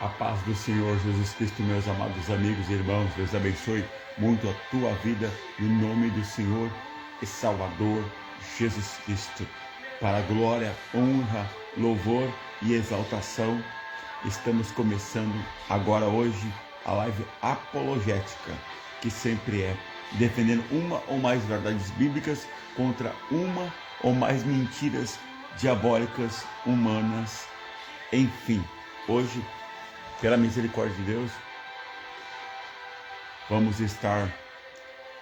A paz do Senhor Jesus Cristo, meus amados amigos e irmãos, Deus abençoe muito a tua vida, no nome do Senhor e Salvador Jesus Cristo. Para a glória, honra, louvor e exaltação, estamos começando agora hoje a live apologética, que sempre é defendendo uma ou mais verdades bíblicas contra uma ou mais mentiras diabólicas, humanas, enfim. Hoje, pela misericórdia de Deus, vamos estar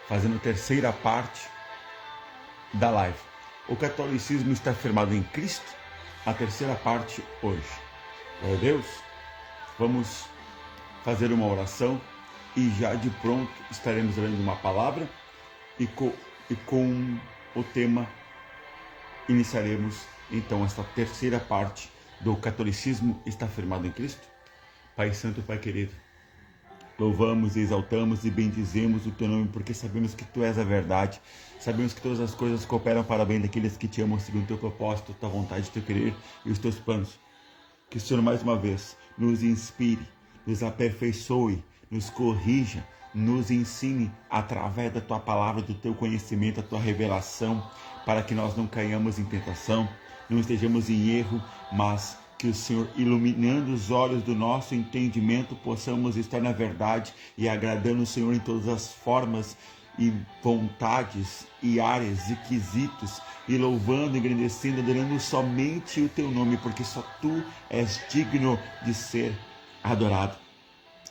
fazendo a terceira parte da live. O catolicismo está firmado em Cristo, a terceira parte hoje. Glória a Deus. Vamos fazer uma oração e já de pronto estaremos lendo uma palavra e com o tema iniciaremos então esta terceira parte do catolicismo está firmado em Cristo. Pai Santo, Pai querido, louvamos, exaltamos e bendizemos o Teu nome, porque sabemos que Tu és a verdade, sabemos que todas as coisas cooperam para o bem daqueles que Te amam, segundo o Teu propósito, Tua vontade, Teu querer e os Teus planos. Que o Senhor mais uma vez nos inspire, nos aperfeiçoe, nos corrija, nos ensine através da Tua palavra, do Teu conhecimento, da Tua revelação, para que nós não caiamos em tentação, não estejamos em erro, mas que o Senhor, iluminando os olhos do nosso entendimento, possamos estar na verdade e agradando o Senhor em todas as formas e vontades e áreas e quesitos, e louvando, engrandecendo, adorando somente o Teu nome, porque só Tu és digno de ser adorado,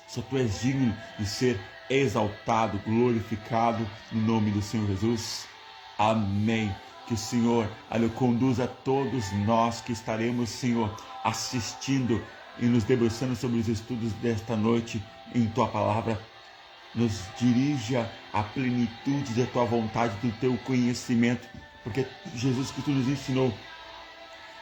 só Tu és digno de ser exaltado, glorificado, no nome do Senhor Jesus. Amém. Que o Senhor conduza a todos nós que estaremos, Senhor, assistindo e nos debruçando sobre os estudos desta noite em Tua palavra. Nos dirija à plenitude da Tua vontade, do Teu conhecimento, porque Jesus Cristo nos ensinou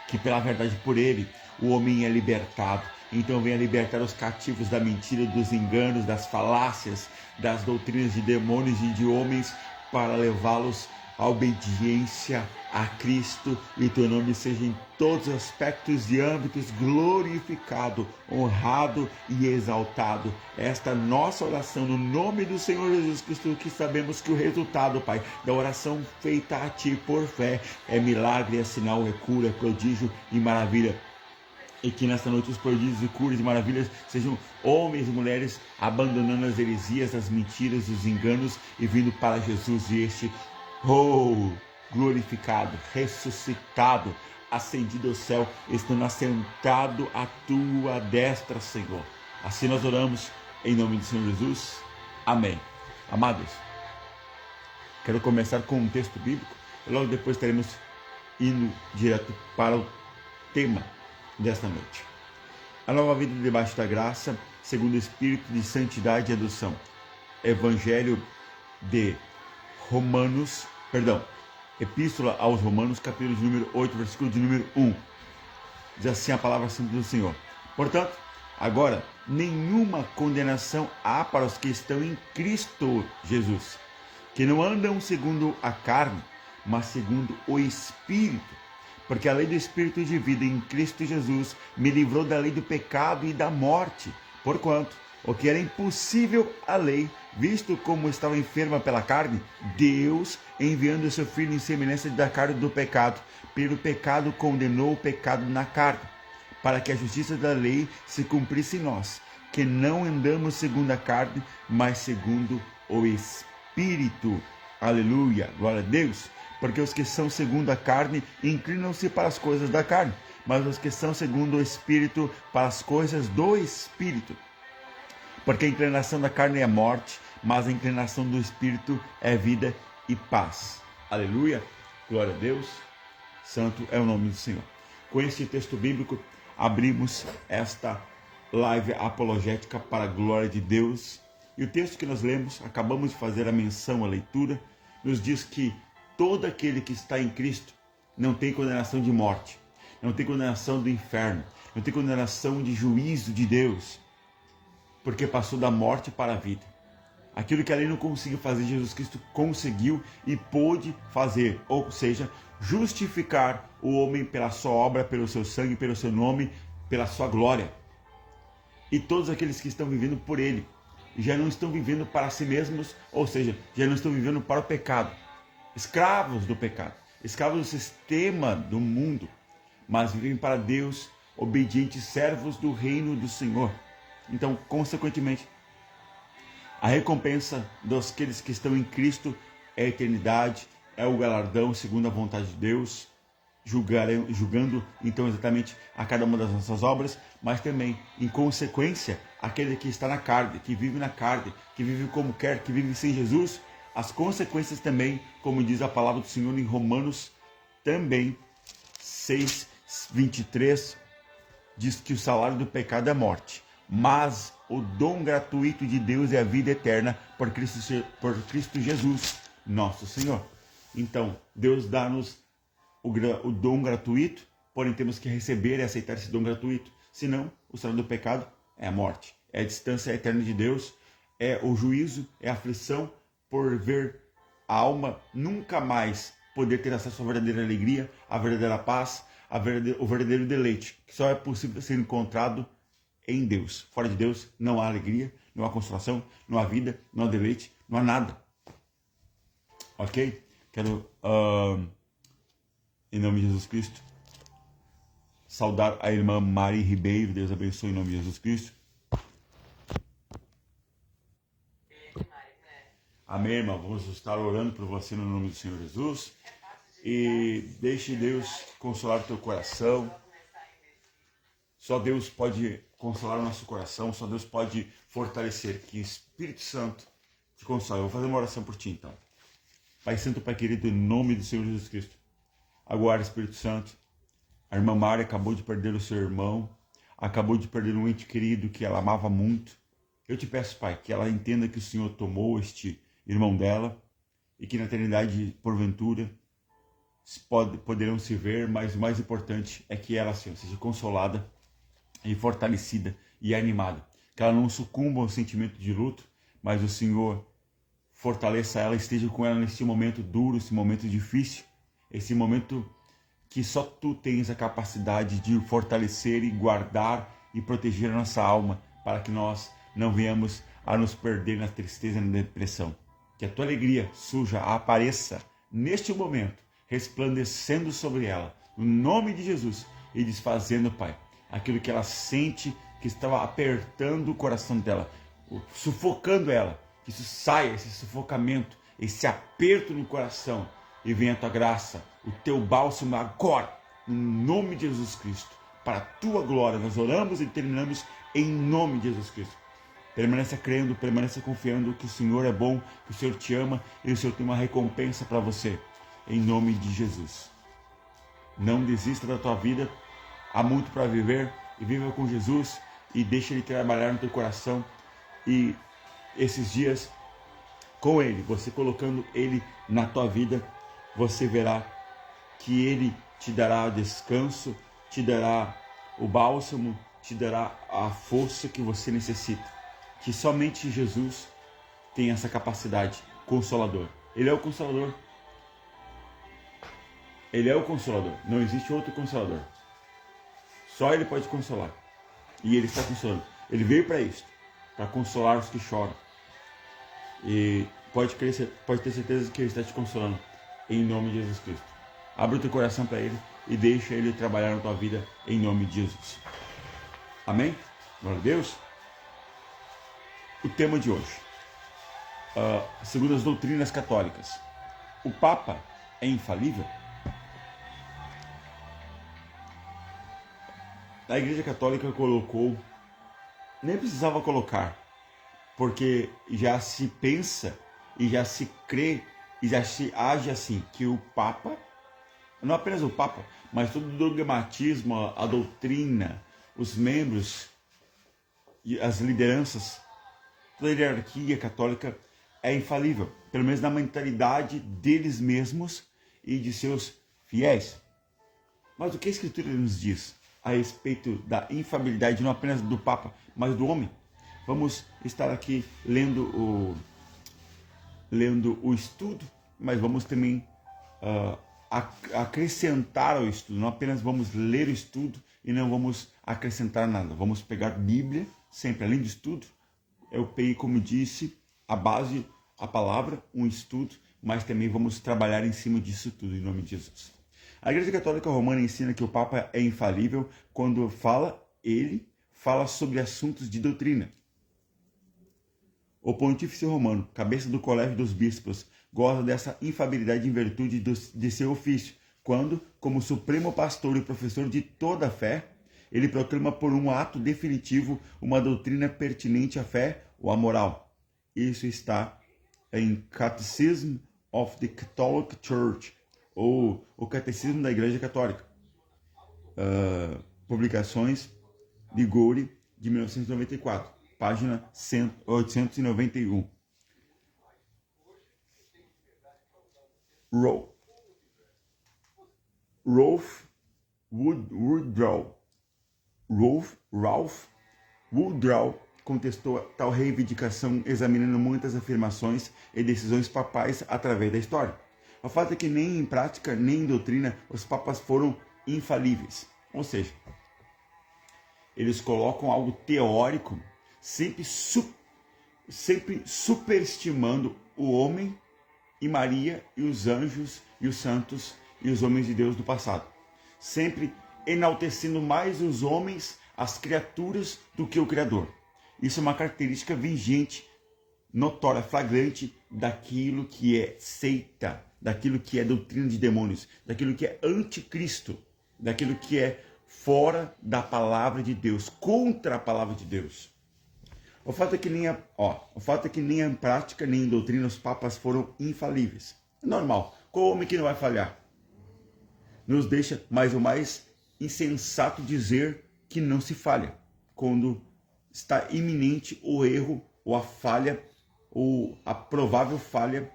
que pela verdade, por Ele, o homem é libertado. Então venha libertar os cativos da mentira, dos enganos, das falácias, das doutrinas de demônios e de homens, para levá-los a obediência a Cristo, e Teu nome seja em todos os aspectos e âmbitos glorificado, honrado e exaltado. Esta nossa oração no nome do Senhor Jesus Cristo, que sabemos que o resultado, Pai, da oração feita a Ti por fé é milagre, é sinal, é cura, é prodígio e maravilha. E que nesta noite os prodígios e curas e maravilhas sejam homens e mulheres abandonando as heresias, as mentiras, os enganos e vindo para Jesus, e este glorificado, ressuscitado, ascendido ao céu, estando assentado à Tua destra, Senhor. Assim nós oramos em nome do Senhor Jesus. Amém. Amados, quero começar com um texto bíblico e logo depois estaremos indo direto para o tema desta noite. A nova vida debaixo da graça, segundo o Espírito de santidade e adoção. Evangelho de Epístola aos Romanos, capítulo de número 8, versículo de número 1. Diz assim a palavra santa do Senhor. Portanto, agora, nenhuma condenação há para os que estão em Cristo Jesus, que não andam segundo a carne, mas segundo o Espírito. Porque a lei do Espírito de vida em Cristo Jesus me livrou da lei do pecado e da morte, porquanto o que era impossível à lei, visto como estava enferma pela carne, Deus, enviando o seu Filho em semelhança da carne do pecado, pelo pecado condenou o pecado na carne, para que a justiça da lei se cumprisse em nós, que não andamos segundo a carne, mas segundo o Espírito. Aleluia, glória a Deus. Porque os que são segundo a carne inclinam-se para as coisas da carne, mas os que são segundo o Espírito para as coisas do Espírito. Porque a inclinação da carne é morte, mas a inclinação do Espírito é vida e paz. Aleluia, glória a Deus, santo é o nome do Senhor. Com este texto bíblico, abrimos esta live apologética para a glória de Deus. E o texto que nós lemos, acabamos de fazer a menção, a leitura, nos diz que todo aquele que está em Cristo não tem condenação de morte, não tem condenação do inferno, não tem condenação de juízo de Deus, porque passou da morte para a vida. Aquilo que a lei não conseguiu fazer, Jesus Cristo conseguiu e pôde fazer, ou seja, justificar o homem pela sua obra, pelo seu sangue, pelo seu nome, pela sua glória. E todos aqueles que estão vivendo por Ele já não estão vivendo para si mesmos, ou seja, já não estão vivendo para o pecado, escravos do pecado, escravos do sistema do mundo, mas vivem para Deus, obedientes servos do reino do Senhor. Então, consequentemente, a recompensa daqueles que estão em Cristo é a eternidade, é o galardão segundo a vontade de Deus, julgando então exatamente a cada uma das nossas obras, mas também, em consequência, aquele que está na carne, que vive como quer, que vive sem Jesus, as consequências também, como diz a palavra do Senhor em Romanos, também 6:23, diz que o salário do pecado é morte, mas o dom gratuito de Deus é a vida eterna por Cristo Jesus, nosso Senhor. Então, Deus dá-nos o dom gratuito, porém temos que receber e aceitar esse dom gratuito. Senão, o salário do pecado é a morte, é a distância eterna de Deus, é o juízo, é a aflição por ver a alma nunca mais poder ter acesso à verdadeira alegria, à verdadeira paz, o verdadeiro deleite, que só é possível ser encontrado em Deus. Fora de Deus não há alegria, não há consolação, não há vida, não há deleite, não há nada. Ok? Quero, em nome de Jesus Cristo, saudar a irmã Mari Ribeiro. Deus abençoe em nome de Jesus Cristo. Amém, irmão. Vamos estar orando por você no nome do Senhor Jesus. E deixe Deus consolar o teu coração. Só Deus pode consolar o nosso coração. Só Deus pode fortalecer. Que Espírito Santo te console. Eu vou fazer uma oração por ti, então. Pai Santo, Pai querido, em nome do Senhor Jesus Cristo. Agora, Espírito Santo, a irmã Mari acabou de perder o seu irmão. Acabou de perder um ente querido que ela amava muito. Eu te peço, Pai, que ela entenda que o Senhor tomou este irmão dela e que na eternidade, porventura, poderão se ver, mas o mais importante é que ela, Senhor, seja consolada e fortalecida e animada. Que ela não sucumba ao sentimento de luto, mas o Senhor fortaleça ela, esteja com ela neste momento duro, esse momento difícil, esse momento que só Tu tens a capacidade de fortalecer e guardar e proteger a nossa alma, para que nós não venhamos a nos perder na tristeza e na depressão. Que a Tua alegria suja apareça neste momento, resplandecendo sobre ela, no nome de Jesus, e desfazendo, Pai, aquilo que ela sente que estava apertando o coração dela, sufocando ela. Que isso saia, esse sufocamento, esse aperto no coração, e venha a Tua graça, o Teu bálsamo agora, no nome de Jesus Cristo, para a Tua glória. Nós oramos e terminamos em nome de Jesus Cristo. Permaneça crendo, permaneça confiando que o Senhor é bom, que o Senhor te ama e o Senhor tem uma recompensa para você. Em nome de Jesus. Não desista da tua vida, há muito para viver, e viva com Jesus e deixa Ele trabalhar no teu coração. E esses dias com Ele, você colocando Ele na tua vida, você verá que Ele te dará descanso, te dará o bálsamo, te dará a força que você necessita. Que somente Jesus tem essa capacidade, consolador. Ele é o consolador. Ele é o consolador. Não existe outro consolador. Só Ele pode consolar. E Ele está consolando. Ele veio para isso, para consolar os que choram. E pode ter certeza que Ele está te consolando. Em nome de Jesus Cristo. Abre o teu coração para Ele e deixa Ele trabalhar na tua vida em nome de Jesus. Amém? Glória a Deus. O tema de hoje. Segundo as doutrinas católicas. O Papa é infalível? A Igreja Católica colocou, nem precisava colocar, porque já se pensa e já se crê e já se age assim, que o Papa, não apenas o Papa, mas todo o dogmatismo, a doutrina, os membros e as lideranças, toda a hierarquia católica é infalível, pelo menos na mentalidade deles mesmos e de seus fiéis. Mas o que a Escritura nos diz a respeito da infalibilidade não apenas do Papa, mas do homem? Vamos estar aqui lendo o estudo, mas vamos também acrescentar ao estudo. Não apenas vamos ler o estudo e não vamos acrescentar nada. Vamos pegar Bíblia, sempre, além de estudo. Eu peguei, como disse, a base, a palavra, um estudo, mas também vamos trabalhar em cima disso tudo, em nome de Jesus. A Igreja Católica Romana ensina que o Papa é infalível quando ele fala sobre assuntos de doutrina. O Pontífice Romano, cabeça do Colégio dos Bispos, goza dessa infalibilidade em virtude de seu ofício, quando, como supremo pastor e professor de toda a fé, ele proclama por um ato definitivo uma doutrina pertinente à fé ou à moral. Isso está em Catechism of the Catholic Church, ou o Catecismo da Igreja Católica. Publicações de Gori, de 1994, página 891. Ralph Woodrow contestou tal reivindicação examinando muitas afirmações e decisões papais através da história. O fato é que nem em prática, nem em doutrina, os papas foram infalíveis. Ou seja, eles colocam algo teórico, sempre superestimando o homem e Maria e os anjos e os santos e os homens de Deus do passado. Sempre enaltecendo mais os homens, as criaturas, do que o Criador. Isso é uma característica vigente, notória, flagrante daquilo que é seita, daquilo que é doutrina de demônios, daquilo que é anticristo, daquilo que é fora da palavra de Deus, contra a palavra de Deus. O fato é que nem em prática, nem em doutrina os papas foram infalíveis. É normal. Qual homem que não vai falhar? Nos deixa mais ou mais insensato dizer que não se falha, quando está iminente o erro, ou a falha, ou a provável falha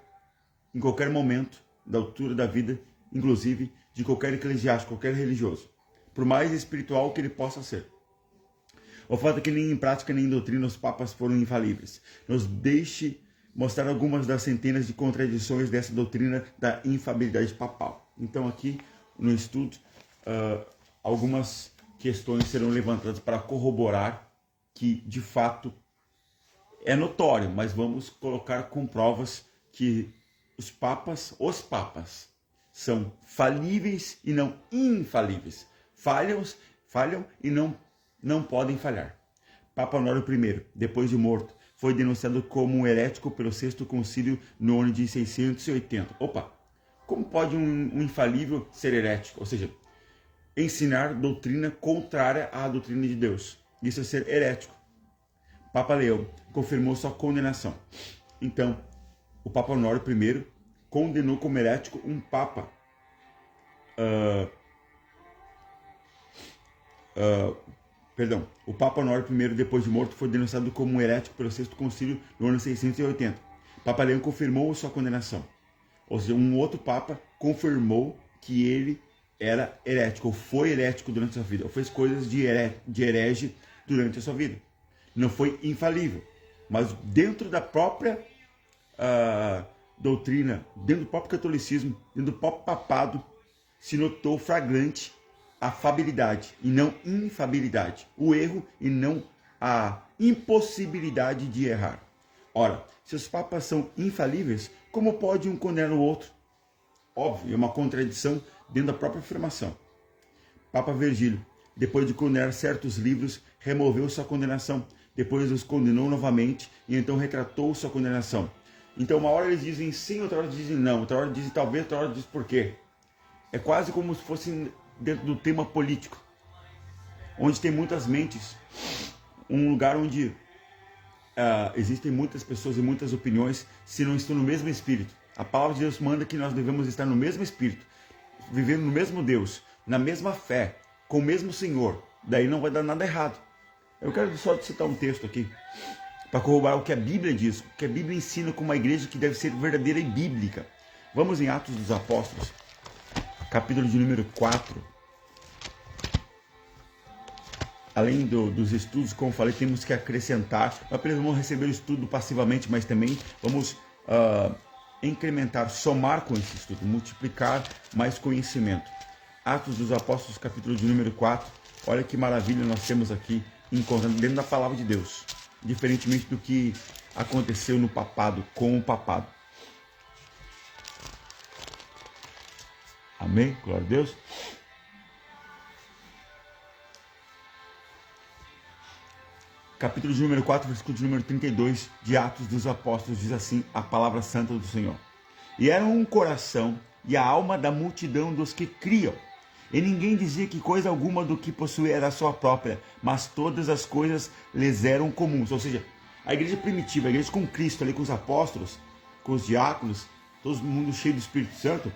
em qualquer momento da altura da vida, inclusive de qualquer eclesiástico, qualquer religioso, por mais espiritual que ele possa ser. O fato é que nem em prática nem em doutrina os papas foram infalíveis. Nos deixe mostrar algumas das centenas de contradições dessa doutrina da infalibilidade papal. Então aqui no estudo, algumas questões serão levantadas para corroborar que de fato é notório, mas vamos colocar com provas que os papas são falíveis e não infalíveis. Falham e não podem falhar. Papa Honório I, depois de morto, foi denunciado como um herético pelo Sexto Concílio no ano de 680. Como pode um infalível ser herético? Ou seja, ensinar doutrina contrária à doutrina de Deus. Isso é ser herético. Papa Leão confirmou sua condenação. Então, o Papa Honório I condenou como herético um Papa o Papa Honório I, depois de morto, foi denunciado como um herético pelo Sexto Concílio no ano 680. Papa Leão confirmou sua condenação. Ou seja, um outro Papa confirmou que ele era herético, ou foi herético durante a sua vida, ou fez coisas de herege durante a sua vida. Não foi infalível, mas dentro da própria doutrina, dentro do próprio catolicismo, dentro do próprio papado, se notou flagrante a fabilidade e não infabilidade, o erro e não a impossibilidade de errar. Ora, se os papas são infalíveis, como pode um condenar o outro? Óbvio, é uma contradição dentro da própria afirmação. Papa Virgílio, depois de condenar certos livros, removeu sua condenação, depois os condenou novamente e então retratou sua condenação. Então uma hora eles dizem sim, outra hora dizem não, outra hora dizem talvez, outra hora dizem por quê. É quase como se fosse dentro do tema político, onde tem muitas mentes, um lugar onde existem muitas pessoas e muitas opiniões, se não estão no mesmo espírito. A palavra de Deus manda que nós devemos estar no mesmo espírito, vivendo no mesmo Deus, na mesma fé, com o mesmo Senhor. Daí não vai dar nada errado. Eu quero só citar um texto aqui, para corroborar o que a Bíblia diz, o que a Bíblia ensina como uma igreja que deve ser verdadeira e bíblica. Vamos em Atos dos Apóstolos, capítulo de número 4. Além dos estudos, como falei, temos que acrescentar. Nós apenas vamos receber o estudo passivamente, mas também vamos incrementar, somar com esse estudo, multiplicar mais conhecimento. Atos dos Apóstolos, capítulo de número 4, Olha que maravilha nós temos aqui, encontrando dentro da palavra de Deus. Diferentemente do que aconteceu no papado, com o papado. Amém? Glória a Deus. Capítulo de número 4, versículo de número 32 de Atos dos Apóstolos, diz assim a palavra santa do Senhor. E era um coração e a alma da multidão dos que criam. E ninguém dizia que coisa alguma do que possuía era sua própria, mas todas as coisas lhes eram comuns. Ou seja, a igreja primitiva, a igreja com Cristo, ali com os apóstolos, com os diáconos, todo mundo cheio do Espírito Santo,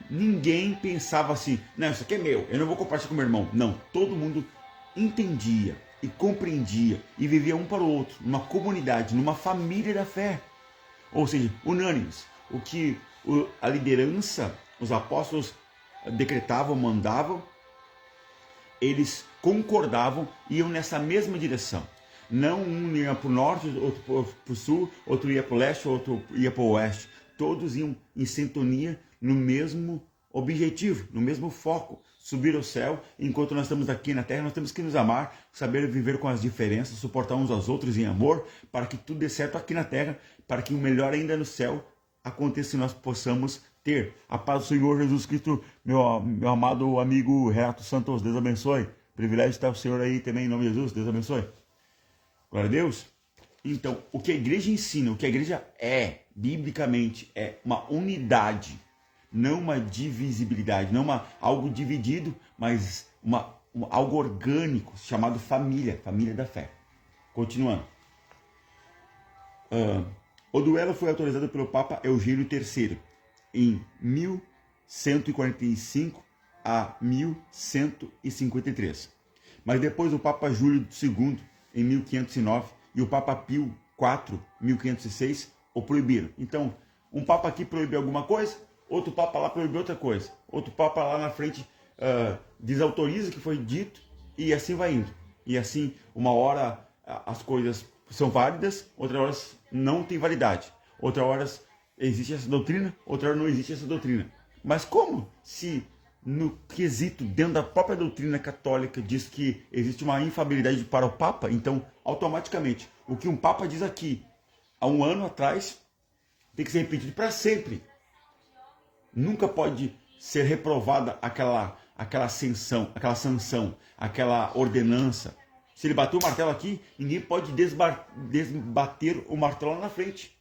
ninguém pensava assim, não, isso aqui é meu, eu não vou compartilhar com meu irmão. Não, todo mundo entendia e compreendia e vivia um para o outro, numa comunidade, numa família da fé. Ou seja, unânimes. O que a liderança, os apóstolos decretavam, mandavam, eles concordavam e iam nessa mesma direção. Não um ia para o norte, outro para o sul, outro ia para o leste, outro ia para o oeste. Todos iam em sintonia no mesmo objetivo, no mesmo foco, subir ao céu. Enquanto nós estamos aqui na terra, nós temos que nos amar, saber viver com as diferenças, suportar uns aos outros em amor, para que tudo dê certo aqui na terra, para que o melhor ainda no céu aconteça e nós possamos ter. A paz do Senhor Jesus Cristo, meu amado amigo Renato Santos, Deus abençoe. Privilégio estar o Senhor aí também, em nome de Jesus, Deus abençoe. Glória a Deus. Então, o que a igreja ensina, o que a igreja é, biblicamente, é uma unidade, não uma divisibilidade, não algo dividido, mas algo orgânico, chamado família, família da fé. Continuando. O duelo foi autorizado pelo Papa Eugênio III em 1145 a 1153. Mas depois o Papa Júlio II, em 1509, e o Papa Pio IV, 1506, o proibiram. Então, um Papa aqui proibiu alguma coisa, outro Papa lá proibiu outra coisa, outro Papa lá na frente desautoriza o que foi dito, e assim vai indo. E assim, uma hora as coisas são válidas, outra hora não tem validade. Outra hora existe essa doutrina, outra hora não existe essa doutrina. Mas como se no quesito, dentro da própria doutrina católica, diz que existe uma infalibilidade para o Papa, então automaticamente o que um Papa diz aqui há um ano atrás tem que ser repetido para sempre. Nunca pode ser reprovada aquela sanção, aquela ordenança. Se ele bateu o martelo aqui, ninguém pode desbater o martelo lá na frente.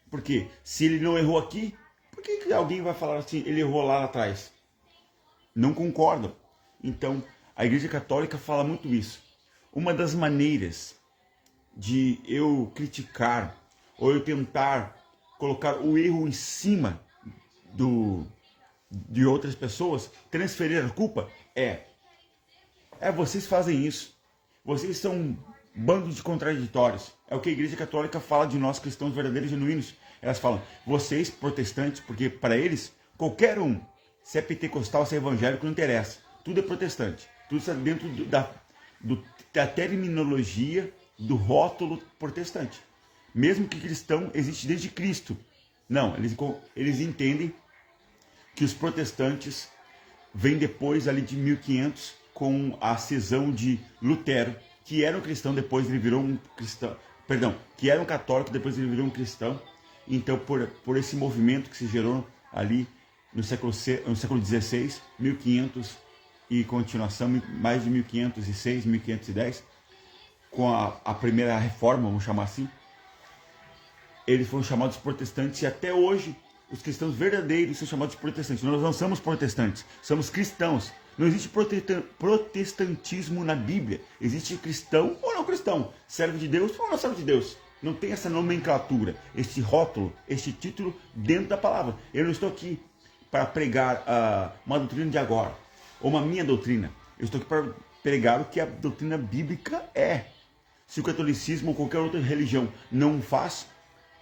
Porque se ele não errou aqui, por que alguém vai falar assim, ele errou lá atrás? Não concordam. Então, a Igreja Católica fala muito isso. Uma das maneiras de eu criticar ou eu tentar colocar o erro em cima de outras pessoas, transferir a culpa, vocês fazem isso. Vocês são um bando de contraditórios. É o que a Igreja Católica fala de nós cristãos verdadeiros e genuínos. Elas falam, vocês protestantes, porque para eles, qualquer um, se é pentecostal, se é evangélico, não interessa. Tudo é protestante. Tudo está dentro da terminologia do rótulo protestante. Mesmo que cristão existe desde Cristo. Não, eles entendem que os protestantes vêm depois ali de 1500 com a cisão de Lutero, que era um cristão, depois ele virou um cristão, que era um católico, depois ele virou um cristão. Então, por esse movimento que se gerou ali no século XVI, 1500 e continuação, mais de 1506, 1510, com a primeira reforma, vamos chamar assim, eles foram chamados protestantes e até hoje os cristãos verdadeiros são chamados protestantes. Nós não somos protestantes, somos cristãos. Não existe protestantismo na Bíblia. Existe cristão ou não cristão, servo de Deus ou não servo de Deus. Não tem essa nomenclatura, esse rótulo, esse título dentro da palavra. Eu não estou aqui para pregar uma doutrina de agora, ou uma minha doutrina. Eu estou aqui para pregar o que a doutrina bíblica é. Se o catolicismo ou qualquer outra religião não faz,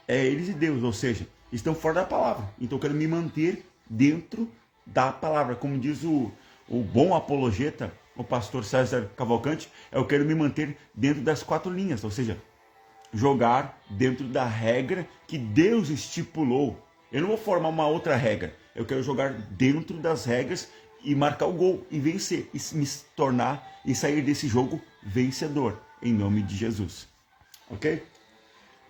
é eles e Deus, ou seja, estão fora da palavra. Então eu quero me manter dentro da palavra. Como diz o bom apologeta, o pastor César Cavalcante, eu quero me manter dentro das 4 linhas, ou seja, jogar dentro da regra que Deus estipulou. Eu não vou formar uma outra regra, eu quero jogar dentro das regras e marcar o gol e vencer e me tornar e sair desse jogo vencedor em nome de Jesus, ok?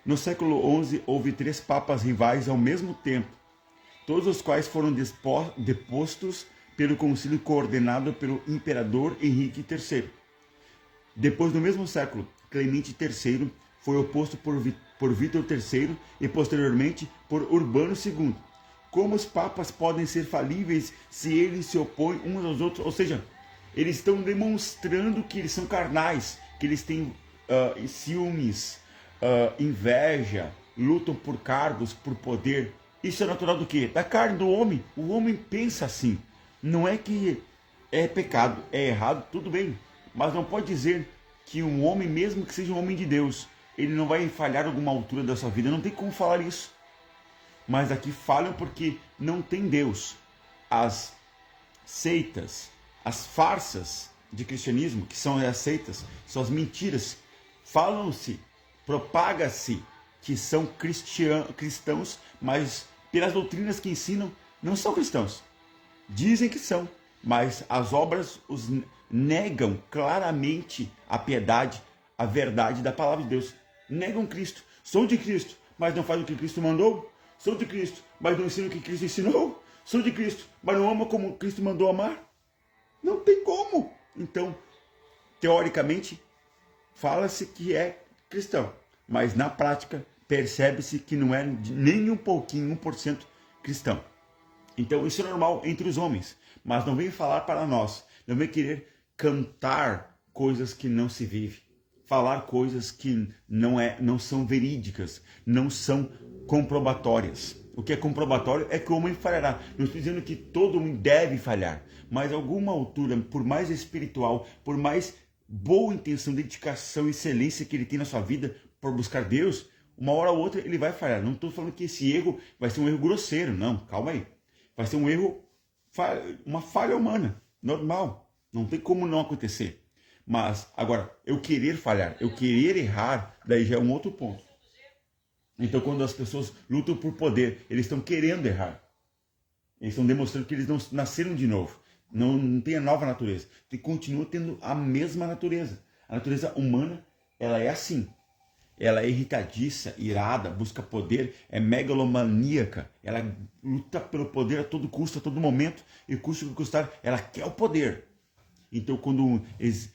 No século XI houve 3 papas rivais ao mesmo tempo, todos os quais foram depostos pelo concílio coordenado pelo imperador Henrique III. Depois, no mesmo século, Clemente III foi oposto por Vítor III e posteriormente por Urbano II. Como os papas podem ser falíveis se eles se opõem uns aos outros? Ou seja, eles estão demonstrando que eles são carnais, que eles têm ciúmes, inveja, lutam por cargos, por poder. Isso é natural do quê? Da carne do homem. O homem pensa assim. Não é que é pecado, é errado, tudo bem. Mas não pode dizer que um homem, mesmo que seja um homem de Deus, ele não vai falhar alguma altura da sua vida. Não tem como falar isso. Mas aqui falham porque não tem Deus. As seitas, as farsas de cristianismo, que são as seitas, são as mentiras, falam-se, propaga-se que são cristãos, mas pelas doutrinas que ensinam, não são cristãos. Dizem que são, mas as obras os negam claramente a piedade, a verdade da palavra de Deus. Negam Cristo. São de Cristo, mas não fazem o que Cristo mandou. São de Cristo, mas não ensinam o que Cristo ensinou. São de Cristo, mas não amam como Cristo mandou amar. Não tem como. Então, teoricamente, fala-se que é cristão, mas na prática percebe-se que não é nem um pouquinho, 1% cristão. Então isso é normal entre os homens, mas não vem falar para nós, não vem querer cantar coisas que não se vive, falar coisas que não são verídicas, não são comprobatórias. O que é comprobatório é que o homem falhará. Não estou dizendo que todo homem deve falhar, mas alguma altura, por mais espiritual, por mais boa intenção, dedicação, excelência que ele tem na sua vida por buscar Deus, uma hora ou outra ele vai falhar. Não estou falando que esse erro vai ser um erro grosseiro, não, calma aí. Vai ser um erro, uma falha humana, normal. Não tem como não acontecer. Mas, agora, eu querer falhar, eu querer errar, daí já é um outro ponto. Então, quando as pessoas lutam por poder, eles estão querendo errar. Eles estão demonstrando que eles não nasceram de novo. Não tem a nova natureza. E continua tendo a mesma natureza. A natureza humana, ela é assim. Ela é irritadiça, irada, busca poder, é megalomaníaca. Ela luta pelo poder a todo custo, a todo momento. E custa o que custar, ela quer o poder. Então, quando eles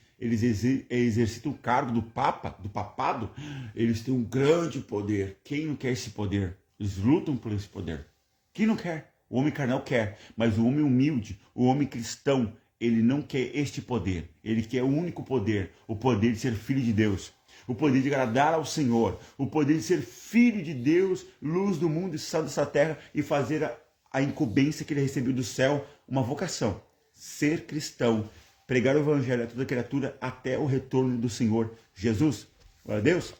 exercitam o cargo do Papa, do papado, eles têm um grande poder. Quem não quer esse poder? Eles lutam por esse poder. Quem não quer? O homem carnal quer, mas o homem humilde, o homem cristão, ele não quer este poder. Ele quer o único poder, o poder de ser filho de Deus, o poder de agradar ao Senhor, o poder de ser filho de Deus, luz do mundo e sal dessa terra, e fazer a incumbência que ele recebeu do céu, uma vocação. Ser cristão, pregar o evangelho a toda criatura até o retorno do Senhor Jesus. Glória a Deus.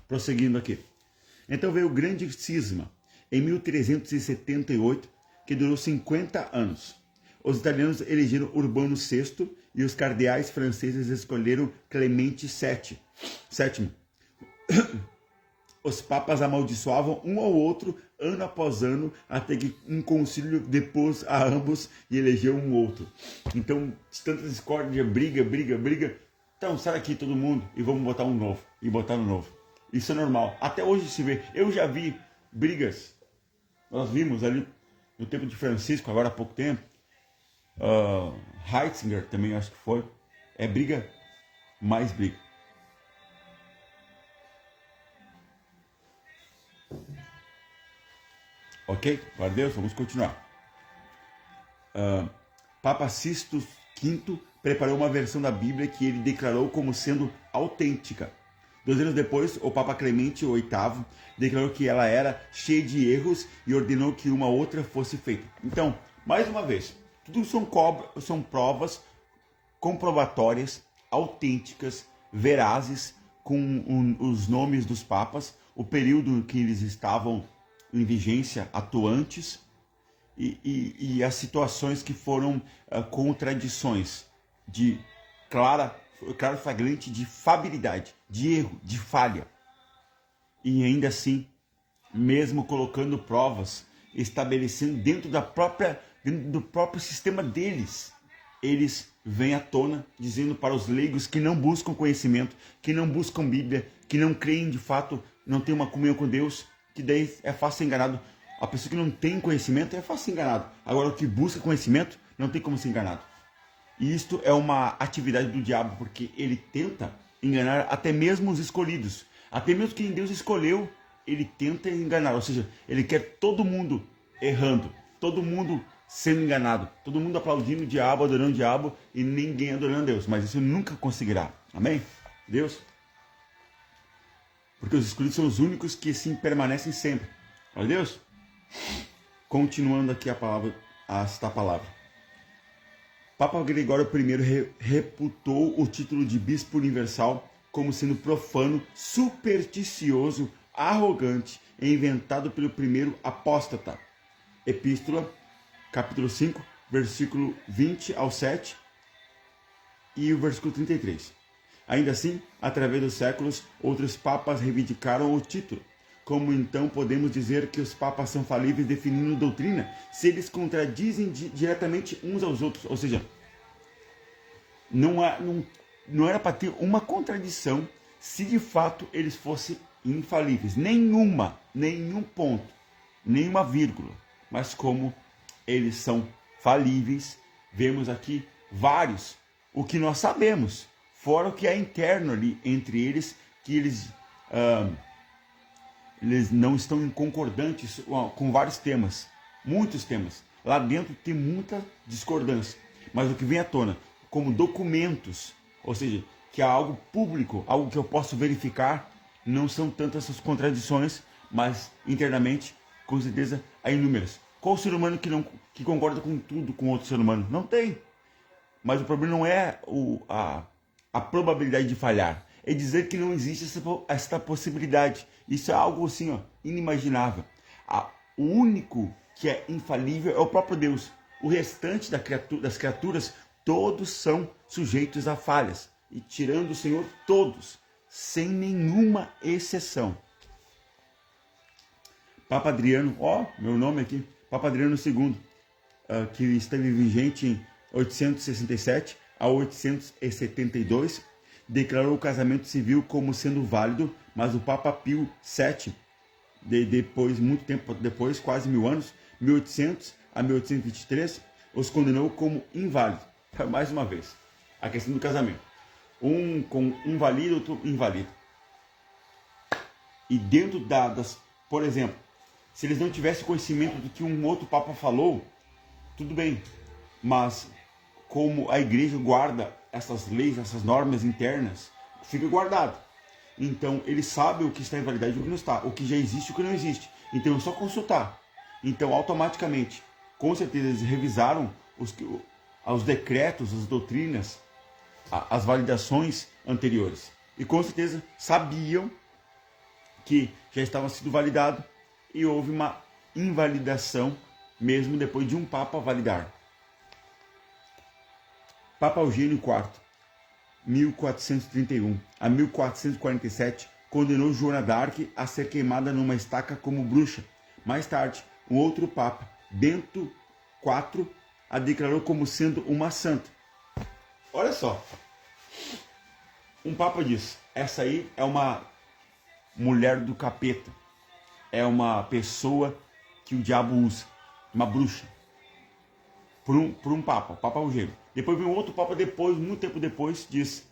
Prosseguindo aqui. Então veio o grande cisma, em 1378, que durou 50 anos. Os italianos elegeram Urbano VI e os cardeais franceses escolheram Clemente VII. Os papas amaldiçoavam um ao outro ano após ano, até que um concílio depôs a ambos e elegeu um outro. Então, tanta discórdia, briga. Então, sai aqui todo mundo e vamos botar um novo. E botar um novo. Isso é normal. Até hoje se vê. Eu já vi brigas. Nós vimos ali no tempo de Francisco, agora há pouco tempo. Heitzinger também, acho que foi. É briga, mais briga. Ok? Glória a Deus, vamos continuar. Papa Sisto V preparou uma versão da Bíblia que ele declarou como sendo autêntica. 2 anos depois, o Papa Clemente VIII declarou que ela era cheia de erros e ordenou que uma outra fosse feita. Então, mais uma vez, tudo são provas comprobatórias, autênticas, verazes, com os nomes dos papas, o período em que eles estavam em vigência, atuantes, e as situações que foram contradições de claro flagrante de fabilidade, de erro, de falha. E ainda assim, mesmo colocando provas, estabelecendo dentro da própria dentro do próprio sistema deles, eles vêm à tona dizendo para os leigos que não buscam conhecimento, que não buscam Bíblia, que não creem de fato, não tem uma comunhão com Deus, que daí é fácil ser enganado. A pessoa que não tem conhecimento é fácil ser enganado. Agora, o que busca conhecimento não tem como ser enganado. E isto é uma atividade do diabo, porque ele tenta enganar até mesmo os escolhidos. Até mesmo quem Deus escolheu, ele tenta enganar. Ou seja, ele quer todo mundo errando, todo mundo sendo enganado, todo mundo aplaudindo o diabo, adorando o diabo e ninguém adorando Deus. Mas isso nunca conseguirá. Amém? Deus? Porque os escolhidos são os únicos que assim permanecem sempre. Olha Deus? Continuando aqui esta palavra. Papa Gregório I reputou o título de bispo universal como sendo profano, supersticioso, arrogante e inventado pelo primeiro apóstata. Epístola, capítulo 5, versículo 20 ao 7 e o versículo 33. Ainda assim, através dos séculos, outros papas reivindicaram o título. Como então podemos dizer que os papas são falíveis definindo doutrina, se eles contradizem diretamente uns aos outros? Ou seja, não era para ter uma contradição se de fato eles fossem infalíveis. Nenhum ponto, nenhuma vírgula. Mas como eles são falíveis, vemos aqui vários, o que nós sabemos, fora o que é interno ali entre eles, que eles não estão concordantes com vários temas, muitos temas. Lá dentro tem muita discordância, mas o que vem à tona, como documentos, ou seja, que é algo público, algo que eu posso verificar, não são tantas essas contradições, mas internamente, com certeza, há inúmeras. Qual o ser humano que concorda com tudo com outro ser humano? Não tem. Mas o problema não é a probabilidade de falhar, é dizer que não existe essa possibilidade. Isso é algo assim, inimaginável. O único que é infalível é o próprio Deus. O restante das criaturas, todos são sujeitos a falhas. E tirando o Senhor, todos, sem nenhuma exceção. Papa Adriano, meu nome aqui, Papa Adriano II, que esteve vigente em 867 a 872, declarou o casamento civil como sendo válido, mas o Papa Pio VII, muito tempo depois, quase 1000 anos, 1800 a 1823, os condenou como inválido. Mais uma vez, a questão do casamento. Um com invalida, outro invalida. E dentro por exemplo, se eles não tivessem conhecimento do que um outro Papa falou, tudo bem, mas como a igreja guarda essas leis, essas normas internas, fica guardado. Então, ele sabe o que está em validade e o que não está, o que já existe e o que não existe. Então, é só consultar. Então, automaticamente, com certeza, eles revisaram os decretos, as doutrinas, as validações anteriores. E com certeza, sabiam que já estava sendo validado e houve uma invalidação mesmo depois de um Papa validar. Papa Eugênio IV, 1431 a 1447, condenou Joana d'Arc a ser queimada numa estaca como bruxa. Mais tarde, um outro Papa, Bento IV, a declarou como sendo uma santa. Olha só, um Papa diz, essa aí é uma mulher do capeta, é uma pessoa que o diabo usa, uma bruxa, por um Papa, Papa Eugênio. Depois vem um outro Papa muito tempo depois, diz,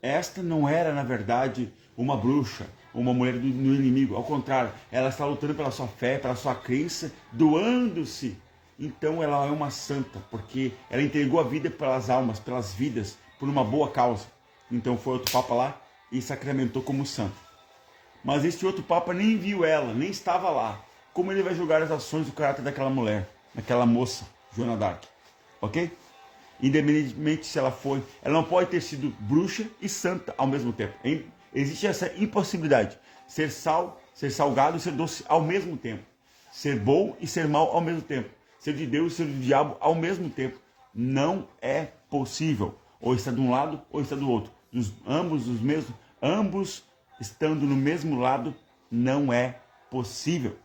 esta não era na verdade uma bruxa, uma mulher do inimigo, ao contrário, ela está lutando pela sua fé, pela sua crença, doando-se. Então ela é uma santa, porque ela entregou a vida pelas almas, pelas vidas, por uma boa causa. Então foi outro Papa lá e sacramentou como santa. Mas este outro Papa nem viu ela, nem estava lá. Como ele vai julgar as ações do caráter daquela mulher, daquela moça, Joana d'Arc? Ok? Independentemente se ela ela não pode ter sido bruxa e santa ao mesmo tempo. Existe essa impossibilidade. Ser sal, ser salgado e ser doce ao mesmo tempo. Ser bom e ser mal ao mesmo tempo. Ser de Deus e ser do diabo ao mesmo tempo. Não é possível. Ou está de um lado ou está do outro. Ambos estando no mesmo lado, não é possível.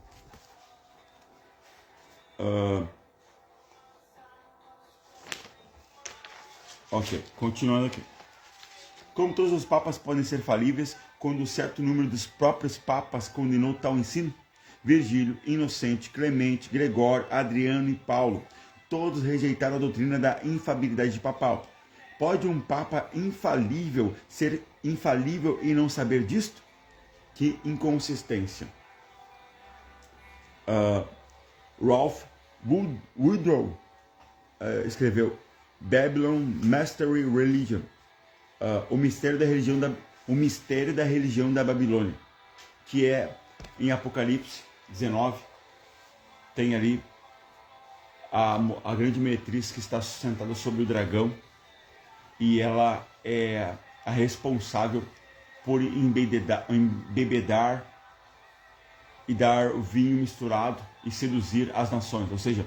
Ok, continuando aqui. Como todos os papas podem ser falíveis, quando um certo número dos próprios papas condenou tal ensino? Virgílio, Inocente, Clemente, Gregório, Adriano e Paulo, todos rejeitaram a doutrina da infalibilidade papal. Pode um papa infalível ser infalível e não saber disto? Que inconsistência. Ralph Woodrow escreveu Babylon Mystery Religion, o mistério da religião da Babilônia, que é em Apocalipse 19, tem ali a grande meretriz que está sentada sobre o dragão, e ela é a responsável por embebedar e dar o vinho misturado e seduzir as nações, ou seja,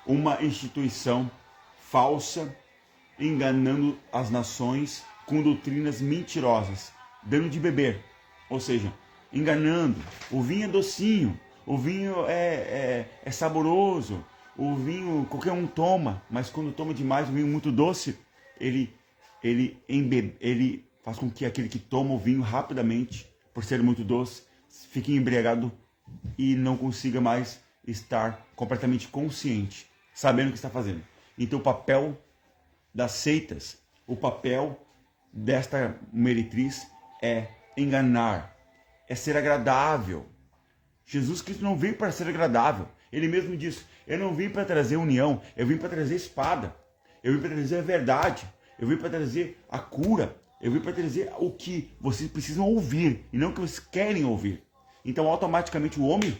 uma instituição falsa enganando as nações com doutrinas mentirosas, dando de beber, ou seja, enganando. O vinho é docinho, o vinho é saboroso, o vinho qualquer um toma, mas quando toma demais, o vinho muito doce, ele faz com que aquele que toma o vinho rapidamente, por ser muito doce, fique embriagado e não consiga mais estar completamente consciente, sabendo o que está fazendo. Então o papel das seitas, o papel desta meretriz é enganar, é ser agradável. Jesus Cristo não veio para ser agradável. Ele mesmo disse, eu não vim para trazer união, eu vim para trazer espada, eu vim para trazer a verdade, eu vim para trazer a cura, eu vim para trazer o que vocês precisam ouvir e não o que vocês querem ouvir. Então automaticamente o homem,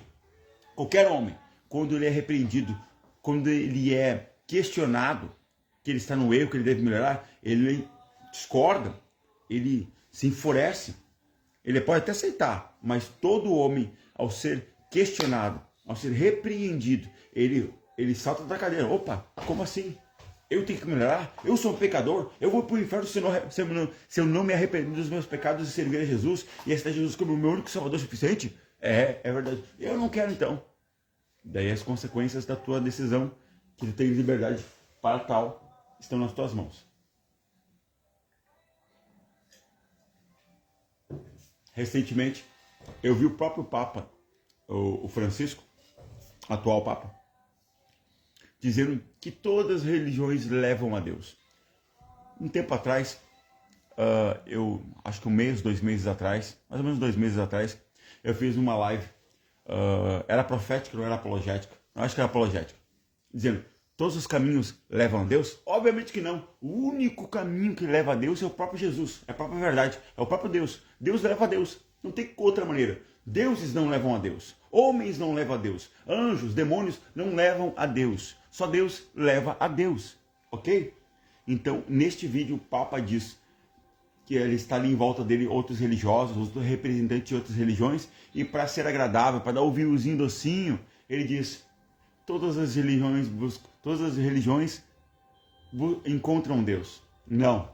qualquer homem, quando ele é repreendido, quando ele é questionado, que ele está no erro, que ele deve melhorar, ele discorda, ele se enfurece, ele pode até aceitar, mas todo homem, ao ser questionado, ao ser repreendido, ele salta da cadeira. Opa, como assim? Eu tenho que melhorar? Eu sou um pecador? Eu vou para o inferno se eu não me arrepender dos meus pecados e servir a Jesus e aceitar Jesus como o meu único salvador suficiente? É verdade. Eu não quero então. Daí as consequências da tua decisão, que tu tens liberdade para tal, estão nas tuas mãos. Recentemente, eu vi o próprio Papa, o Francisco, atual Papa, dizendo que todas as religiões levam a Deus. Um tempo atrás, eu acho que 2 meses atrás, mais ou menos 2 meses atrás, eu fiz uma live, era profética, não era apologética, eu acho que era apologética, dizendo, todos os caminhos levam a Deus? Obviamente que não. O único caminho que leva a Deus é o próprio Jesus, é a própria verdade, é o próprio Deus. Deus leva a Deus, não tem outra maneira. Deuses não levam a Deus, homens não levam a Deus, anjos, demônios não levam a Deus. Só Deus leva a Deus, ok? Então, neste vídeo, o Papa diz que ele está ali em volta dele outros religiosos, outros representantes de outras religiões, e para ser agradável, para dar o vinhozinho docinho, ele diz, todas as religiões encontram Deus. Não,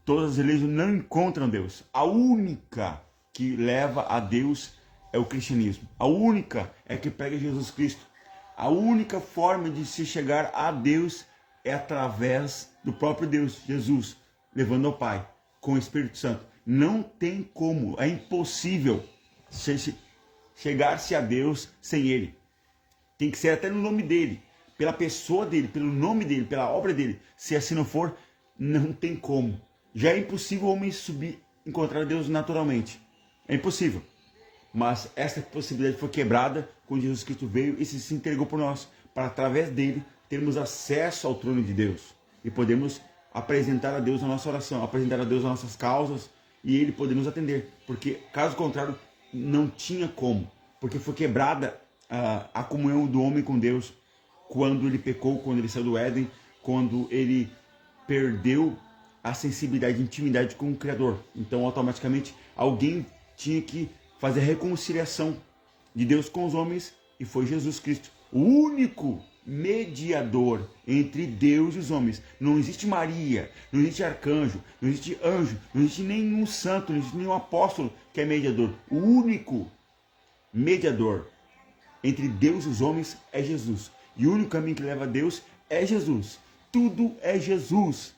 todas as religiões não encontram Deus. A única que leva a Deus é o cristianismo. A única é que prega Jesus Cristo. A única forma de se chegar a Deus é através do próprio Deus, Jesus, levando ao Pai, com o Espírito Santo. Não tem como, é impossível chegar-se a Deus sem Ele. Tem que ser até no nome dEle, pela pessoa dEle, pelo nome dEle, pela obra dEle. Se assim não for, não tem como. Já é impossível o homem encontrar Deus naturalmente. É impossível. Mas essa possibilidade foi quebrada quando Jesus Cristo veio e se entregou por nós, para através dele termos acesso ao trono de Deus e podemos apresentar a Deus a nossa oração, apresentar a Deus as nossas causas e ele poder nos atender, porque caso contrário não tinha como, porque foi quebrada a comunhão do homem com Deus quando ele pecou, quando ele saiu do Éden, quando ele perdeu a sensibilidade, a intimidade com o Criador. Então automaticamente alguém tinha que fazer a reconciliação de Deus com os homens, e foi Jesus Cristo, o único mediador entre Deus e os homens. Não existe Maria, não existe arcanjo, não existe anjo, não existe nenhum santo, não existe nenhum apóstolo que é mediador. O único mediador entre Deus e os homens é Jesus. E o único caminho que leva a Deus é Jesus. Tudo é Jesus.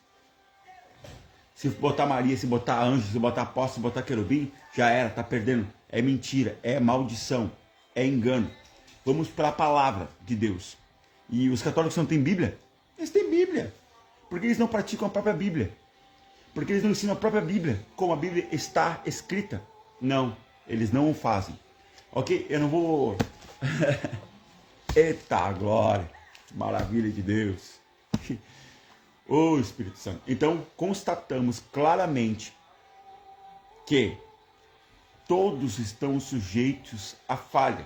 Se botar Maria, se botar anjo, se botar apóstolo, se botar querubim, já era, tá perdendo. É mentira, é maldição, é engano. Vamos para a palavra de Deus. E os católicos não têm Bíblia? Eles têm Bíblia. Porque eles não praticam a própria Bíblia. Porque eles não ensinam a própria Bíblia, como a Bíblia está escrita. Não, eles não o fazem. Ok? Eu não vou... Eita glória! Maravilha de Deus! Ô Espírito Santo. Então, constatamos claramente que todos estão sujeitos à falha.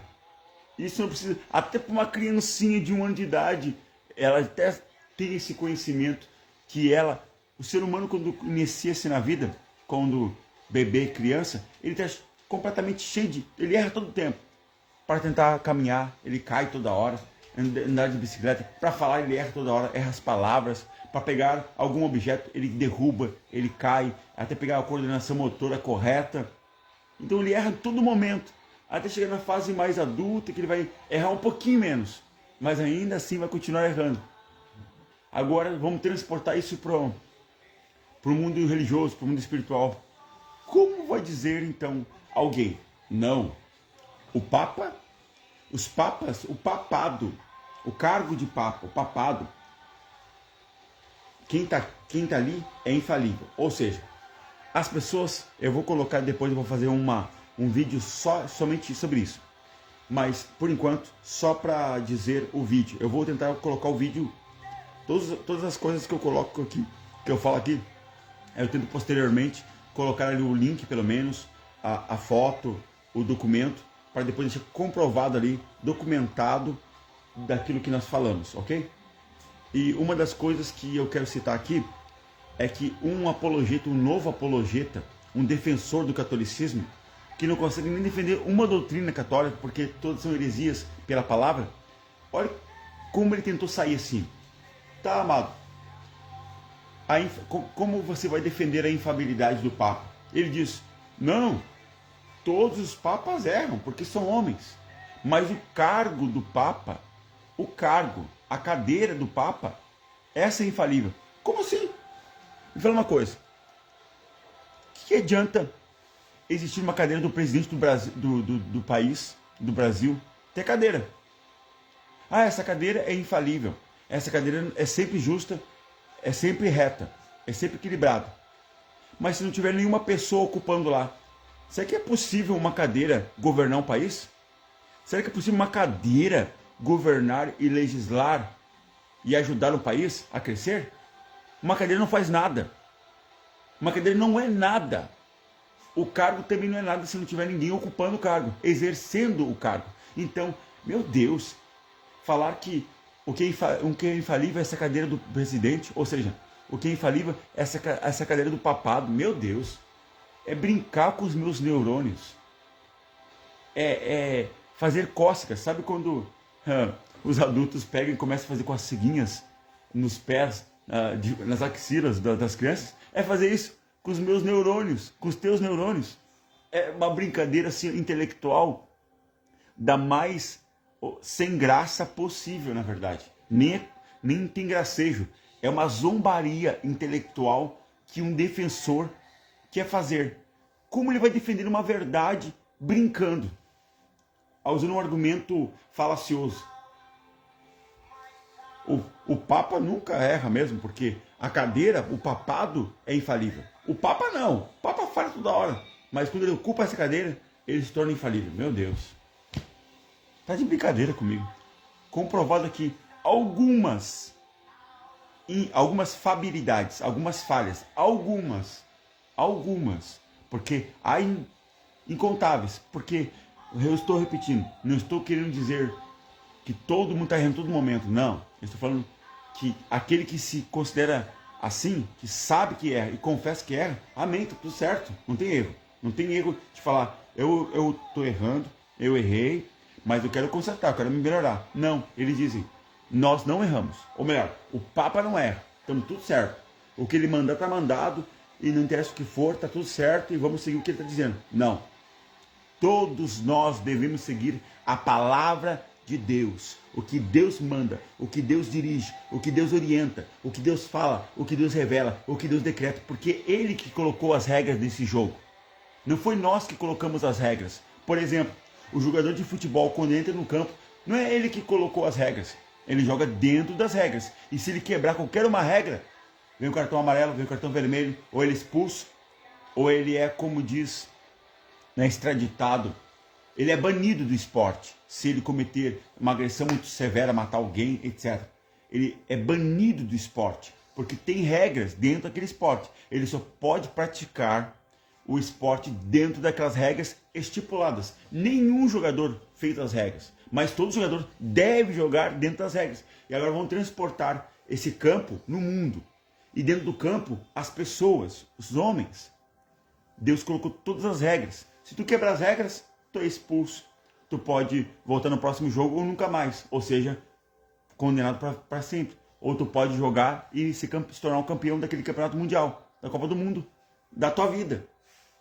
Isso não precisa... Até para uma criancinha de 1 ano de idade, ela até tem esse conhecimento que o ser humano, quando inicia-se na vida, quando bebê, criança, ele está completamente cheio de... Ele erra todo o tempo. Para tentar caminhar, ele cai toda hora. Andar de bicicleta, para falar, ele erra toda hora, erra as palavras. Para pegar algum objeto, ele derruba, ele cai, até pegar a coordenação motora correta. Então ele erra em todo momento. Até chegar na fase mais adulta, que ele vai errar um pouquinho menos. Mas ainda assim vai continuar errando. Agora vamos transportar isso para o mundo religioso, para o mundo espiritual. Como vai dizer então alguém? Não. O Papa, os papas, o papado, o cargo de Papa, o papado, quem tá ali é infalível. Ou seja, as pessoas, eu vou colocar depois, eu vou fazer um vídeo somente sobre isso. Mas, por enquanto, só para dizer o vídeo. Eu vou tentar colocar o vídeo, todas as coisas que eu coloco aqui, que eu falo aqui, eu tento posteriormente colocar ali o link, pelo menos, a foto, o documento, para depois deixar comprovado ali, documentado daquilo que nós falamos, ok? E uma das coisas que eu quero citar aqui é que um apologeta, um novo apologeta, um defensor do catolicismo, que não consegue nem defender uma doutrina católica, porque todas são heresias pela palavra, olha como ele tentou sair assim. Tá, amado, como você vai defender a infalibilidade do Papa? Ele diz, não, todos os papas erram, porque são homens. Mas o cargo do Papa, a cadeira do Papa, essa é infalível. Como assim? Me fala uma coisa. O que adianta existir uma cadeira do presidente do Brasil, do país, do Brasil, ter cadeira? Ah, essa cadeira é infalível. Essa cadeira é sempre justa, é sempre reta, é sempre equilibrada. Mas se não tiver nenhuma pessoa ocupando lá, será que é possível uma cadeira governar um país? Será que é possível uma cadeira governar e legislar e ajudar o país a crescer? Uma cadeira não faz nada. Uma cadeira não é nada. O cargo também não é nada se não tiver ninguém ocupando o cargo, exercendo o cargo. Então, meu Deus, falar que o que é infalível é essa cadeira do presidente, ou seja, o que é infalível é essa cadeira do papado, meu Deus, é brincar com os meus neurônios. É fazer cócegas. Sabe quando os adultos pegam e começam a fazer coceguinhas nos pés, nas axilas das crianças? É fazer isso com os meus neurônios, com os teus neurônios. É uma brincadeira assim, intelectual da mais sem graça possível, na verdade. Nem tem gracejo. É uma zombaria intelectual que um defensor quer fazer. Como ele vai defender uma verdade brincando? Usando um argumento falacioso. O Papa nunca erra mesmo, porque a cadeira, o papado é infalível. O Papa não. O Papa falha toda hora. Mas quando ele ocupa essa cadeira, ele se torna infalível. Meu Deus. Tá de brincadeira comigo. Comprovado aqui algumas fabilidades, algumas falhas. Algumas. Porque há incontáveis. Porque, eu estou repetindo, não estou querendo dizer que todo mundo está errando em todo momento. Não. Eu estou falando que aquele que se considera assim, que sabe que erra e confessa que erra, amém, está tudo certo. Não tem erro. Não tem erro de falar, eu estou errando, eu errei, mas eu quero consertar, eu quero me melhorar. Não. Eles dizem, nós não erramos. Ou melhor, o Papa não erra. Estamos tudo certo. O que ele mandar está mandado e não interessa o que for, está tudo certo e vamos seguir o que ele está dizendo. Não. Todos nós devemos seguir a palavra de Deus, o que Deus manda, o que Deus dirige, o que Deus orienta, o que Deus fala, o que Deus revela, o que Deus decreta, porque Ele que colocou as regras desse jogo. Não foi nós que colocamos as regras. Por exemplo, o jogador de futebol, quando entra no campo, não é ele que colocou as regras. Ele joga dentro das regras. E se ele quebrar qualquer uma regra, vem o cartão amarelo, vem o cartão vermelho, ou ele é expulso, ou ele é, como diz, extraditado. Ele é banido do esporte se ele cometer uma agressão muito severa, matar alguém, etc. Ele é banido do esporte, porque tem regras dentro daquele esporte. Ele só pode praticar o esporte dentro daquelas regras estipuladas. Nenhum jogador fez as regras, mas todo jogador deve jogar dentro das regras. E agora vamos transportar esse campo no mundo. E dentro do campo, as pessoas, os homens. Deus colocou todas as regras. Se tu quebrar as regras, tu é expulso. Tu pode voltar no próximo jogo ou nunca mais. Ou seja, condenado para sempre. Ou tu pode jogar e se tornar um campeão daquele campeonato mundial, da Copa do Mundo, da tua vida,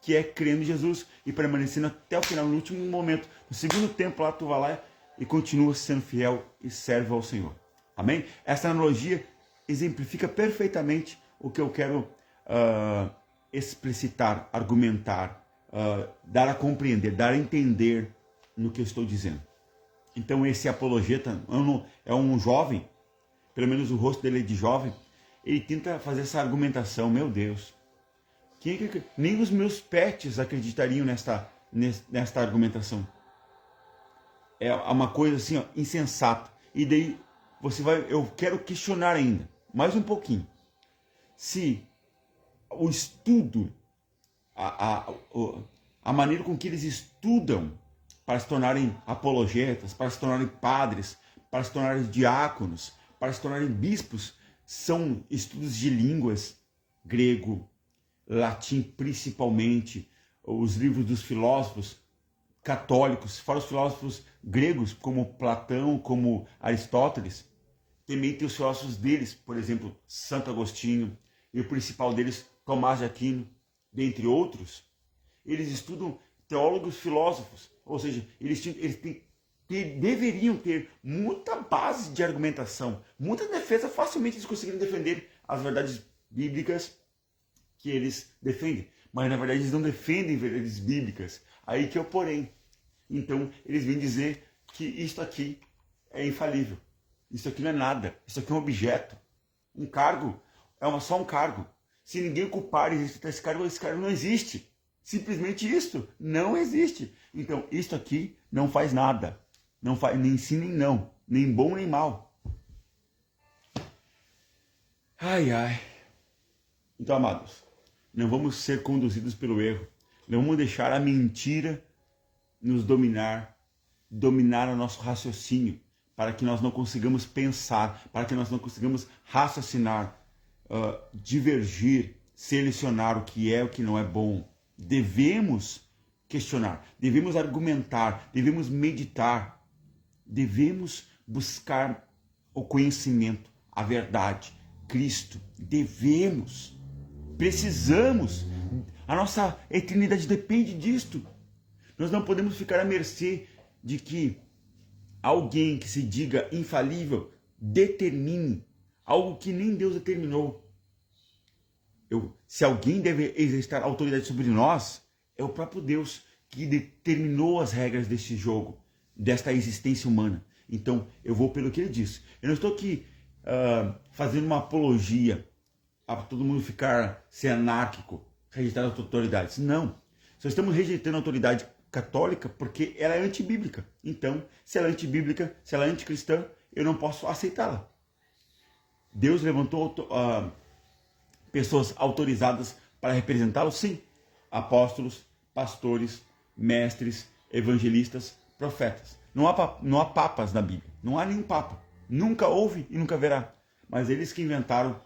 que é crendo em Jesus e permanecendo até o final, no último momento. No segundo tempo lá, tu vai lá e continua sendo fiel e serve ao Senhor. Amém? Essa analogia exemplifica perfeitamente o que eu quero explicitar, argumentar, dar a compreender, dar a entender no que eu estou dizendo. Então esse apologeta é um jovem, pelo menos o rosto dele é de jovem, ele tenta fazer essa argumentação. Meu Deus, nem os meus pets acreditariam nesta argumentação. É uma coisa assim, ó, insensata. E daí eu quero questionar ainda, mais um pouquinho. Se o estudo, a maneira com que eles estudam para se tornarem apologetas, para se tornarem padres, para se tornarem diáconos, para se tornarem bispos, são estudos de línguas, grego, latim principalmente, os livros dos filósofos católicos, fora os filósofos gregos, como Platão, como Aristóteles. Também tem os filósofos deles, por exemplo, Santo Agostinho, e o principal deles, Tomás de Aquino, dentre outros. Eles estudam teólogos filósofos, ou seja, eles deveriam ter muita base de argumentação, muita defesa. Facilmente eles conseguiriam defender as verdades bíblicas que eles defendem, mas na verdade eles não defendem verdades bíblicas. Aí que é o porém. Então eles vêm dizer que isto aqui é infalível, isso aqui não é nada, isso aqui é um objeto, um cargo é só um cargo. Se ninguém ocupar esse cargo não existe. Simplesmente isto não existe. Então isto aqui não faz nada, não faz nem sim nem não, nem bom nem mal. Ai ai. Então, amados, não vamos ser conduzidos pelo erro. Não vamos deixar a mentira nos dominar o nosso raciocínio, para que nós não consigamos pensar, para que nós não consigamos raciocinar, divergir, selecionar o que é e o que não é bom. Devemos questionar, devemos argumentar, devemos meditar, devemos buscar o conhecimento, a verdade, Cristo. Devemos, precisamos, a nossa eternidade depende disto. Nós não podemos ficar à mercê de que alguém que se diga infalível determine algo que nem Deus determinou. Se alguém deve exercitar autoridade sobre nós, é o próprio Deus que determinou as regras deste jogo, desta existência humana. Então, eu vou pelo que ele diz. Eu não estou aqui fazendo uma apologia a todo mundo ser anárquico, rejeitar as autoridades. Não. Só estamos rejeitando a autoridade católica porque ela é antibíblica. Então, se ela é antibíblica, se ela é anticristã, eu não posso aceitá-la. Deus levantou pessoas autorizadas para representá-lo? Sim. Apóstolos, pastores, mestres, evangelistas, profetas. Não há papas na Bíblia. Não há nenhum papa. Nunca houve e nunca haverá. Mas eles que inventaram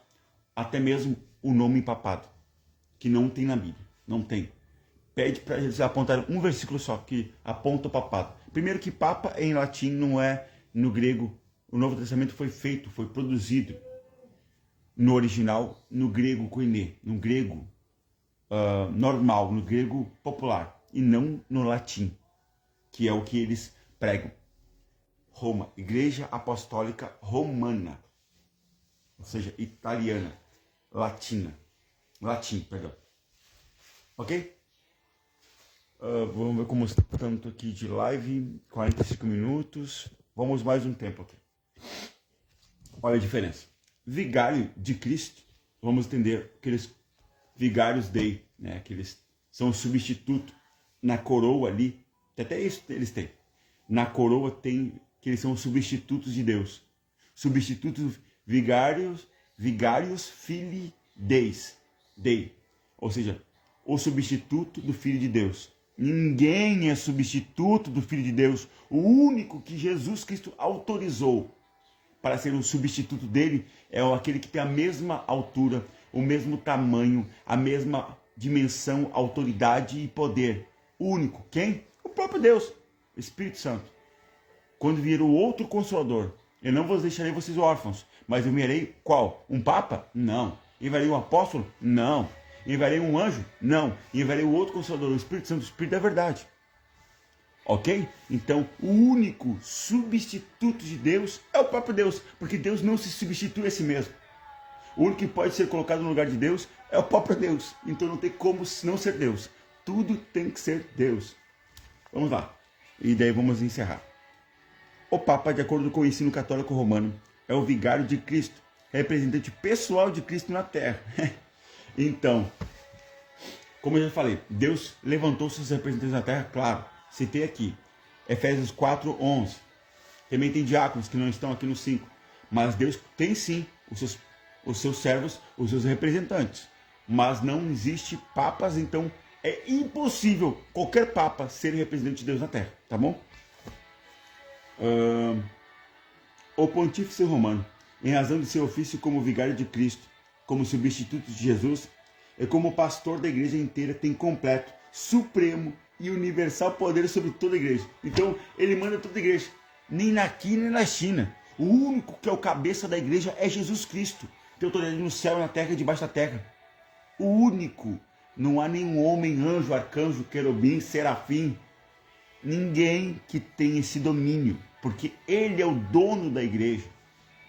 até mesmo o nome papado, que não tem na Bíblia. Não tem. Pede para eles apontarem um versículo só que aponta o papado. Primeiro que papa em latim não é no grego. O Novo Testamento foi produzido no original, no grego koiné, no grego normal, no grego popular, e não no latim, que é o que eles pregam. Roma, Igreja Apostólica Romana, ou seja, italiana, latim, perdão. Ok? Vamos ver como está tanto aqui de live, 45 minutos. Vamos mais um tempo aqui. Olha a diferença. Vigário de Cristo, vamos entender aqueles vigários dei, né? Que eles são substituto na coroa ali, até isso eles têm. Na coroa tem que eles são substitutos de Deus. Substitutos vigários filii dei. Ou seja, o substituto do Filho de Deus. Ninguém é substituto do Filho de Deus. O único que Jesus Cristo autorizou para ser um substituto dele é aquele que tem a mesma altura, o mesmo tamanho, a mesma dimensão, autoridade e poder. O único. Quem? O próprio Deus, o Espírito Santo. Quando vier o outro Consolador, eu não vos deixarei vocês órfãos, mas eu enviarei qual? Um Papa? Não. Enviarei um apóstolo? Não. Enviarei um anjo? Não. Enviarei o outro Consolador, o Espírito Santo, o Espírito da verdade. Ok? Então, o único substituto de Deus é o próprio Deus, porque Deus não se substitui a si mesmo. O único que pode ser colocado no lugar de Deus é o próprio Deus. Então não tem como não ser Deus. Tudo tem que ser Deus. Vamos lá. E daí vamos encerrar. O Papa, de acordo com o ensino católico romano, é o vigário de Cristo, representante pessoal de Cristo na Terra. Então, como eu já falei, Deus levantou seus representantes na Terra, claro, citei aqui, Efésios 4:11. Também tem diáconos que não estão aqui no 5, mas Deus tem sim os seus servos, os seus representantes, mas não existe papas, então é impossível qualquer papa ser representante de Deus na Terra, tá bom? O pontífice romano, em razão de seu ofício como vigário de Cristo, como substituto de Jesus, e como pastor da igreja inteira, tem completo, supremo e universal poder sobre toda a igreja. Então, ele manda toda a igreja, nem aqui nem na China. O único que é o cabeça da igreja é Jesus Cristo. Tem autoridade no céu, na terra e debaixo da terra. O único. Não há nenhum homem, anjo, arcanjo, querubim, serafim. Ninguém que tem esse domínio, porque ele é o dono da igreja.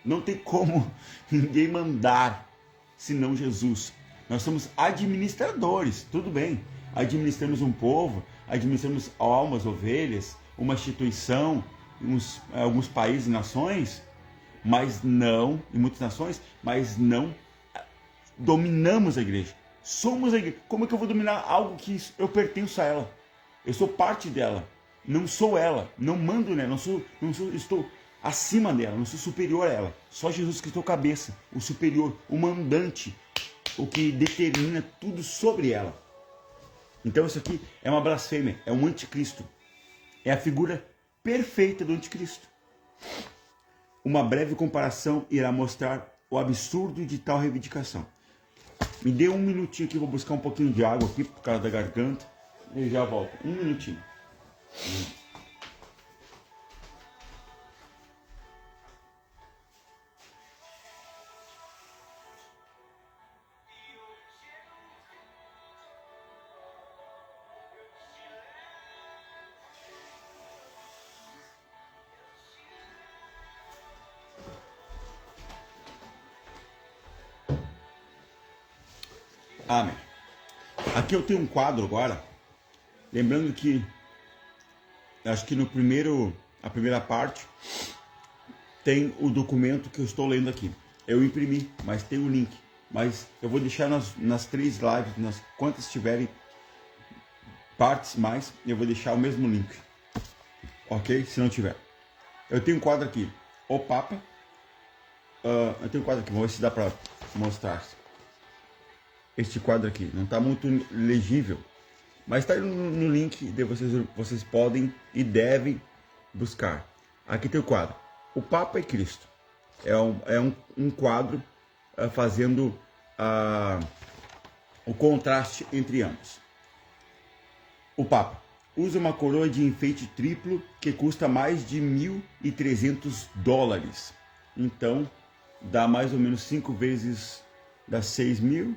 Não tem como ninguém mandar, senão Jesus. Nós somos administradores, tudo bem. Administramos um povo, administramos almas, ovelhas, uma instituição, alguns países e nações, mas não, em muitas nações, mas não dominamos a igreja. Somos a igreja. Como é que eu vou dominar algo que eu pertenço a ela? Eu sou parte dela, não sou ela, não mando nela, estou acima dela, não sou superior a ela. Só Jesus Cristo é o cabeça, o superior, o mandante, o que determina tudo sobre ela. Então isso aqui é uma blasfêmia, é um anticristo. É a figura perfeita do anticristo. Uma breve comparação irá mostrar o absurdo de tal reivindicação. Me dê um minutinho aqui, vou buscar um pouquinho de água aqui por causa da garganta e já volto. Um minutinho. Amém. Aqui eu tenho um quadro agora, lembrando que acho que a primeira parte tem o documento que eu estou lendo aqui. Eu imprimi, mas tem o link. Mas eu vou deixar nas 3 lives, quantas tiverem partes mais, eu vou deixar o mesmo link. Ok? Se não tiver. Eu tenho um quadro aqui, o Papa. Eu tenho um quadro aqui, vou ver se dá para mostrar. Este quadro aqui não está muito legível, mas está no link, vocês podem e devem buscar. Aqui tem o quadro, o Papa e Cristo. É um quadro fazendo o contraste entre ambos. O Papa usa uma coroa de enfeite triplo que custa mais de $1.300. Então dá mais ou menos 5 vezes, dá 6.000.